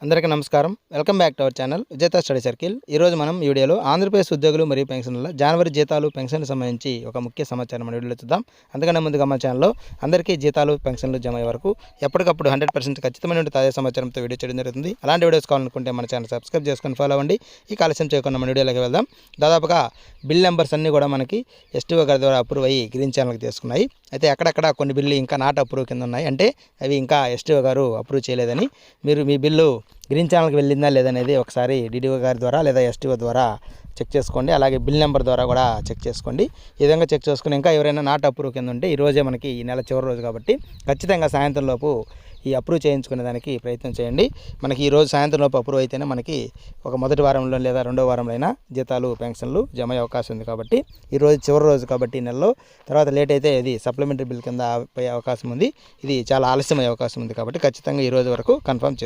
అందరికీ నమస్కారం. Welcome back to our channel విజేత స్టడీ సర్కిల్. ఈరోజు మనం ఈ వీడియోలో ఆంధ్రప్రదేశ్ ఉద్యోగులు మరియు పెన్షన్ల జనవరి జీతాలు పెన్షన్లకు సంబంధించి ఒక ముఖ్య సమాచారం మన వీడియోలో చూద్దాం. అందుకనే ముందుగా మన ఛానల్లో అందరికీ జీతాలు పెన్షన్లు జమ అయ్యే వరకు ఎప్పటికప్పుడు 100% ఖచ్చితమైన తాజా సమాచారంతో వీడియో చేయడం జరుగుతుంది. అలాంటి వీడియోస్ కావాలనుకుంటే మన ఛానల్ సబ్స్క్రైబ్ చేసుకొని ఫాలో అవ్వండి. ఈ ఆలస్యం చేయకుండా మన వీడియోలోకి వెళ్దాం. దాదాపుగా బిల్ నెంబర్స్ అన్నీ కూడా మనకి ఎస్టీఓ గారి ద్వారా అప్రూవ్ అయ్యి గ్రీన్ ఛానల్కి తీసుకున్నాయి. అయితే అక్కడక్కడ కొన్ని బిల్లు ఇంకా నాట్ అప్రూవ్ కింద ఉన్నాయి. అంటే అవి ఇంకా ఎస్టీఓ గారు అప్రూవ్ చేయలేదని, మీరు మీ బిల్లు గ్రీన్ ఛానల్కి వెళ్ళిందా లేదనేది ఒకసారి డీడీఓ గారి ద్వారా లేదా ఎస్టీఓ ద్వారా చెక్ చేసుకోండి. అలాగే బిల్ నెంబర్ ద్వారా కూడా చెక్ చేసుకోండి. ఈ విధంగా చెక్ చేసుకుని ఇంకా ఎవరైనా నాట్ అప్రూవ్ కింద ఉంటే ఈరోజే మనకి ఈ నెల చివరి రోజు కాబట్టి ఖచ్చితంగా సాయంత్రం లోపు ఈ అప్రూవ్ చేయించుకునే దానికి ప్రయత్నం చేయండి. మనకి ఈరోజు సాయంత్రం లోపు అప్రూవ్ అయితేనే మనకి ఒక మొదటి వారంలో లేదా రెండో వారంలో అయినా జీతాలు పెన్షన్లు జమ అయ్యే అవకాశం ఉంది. కాబట్టి ఈరోజు చివరి రోజు కాబట్టి ఈ నెలలో తర్వాత లేట్ అయితే ఇది సప్లిమెంటరీ బిల్ కింద పోయే అవకాశం ఉంది. ఇది చాలా ఆలస్యం అయ్యే అవకాశం ఉంది. కాబట్టి ఖచ్చితంగా ఈ రోజు వరకు కన్ఫర్మ్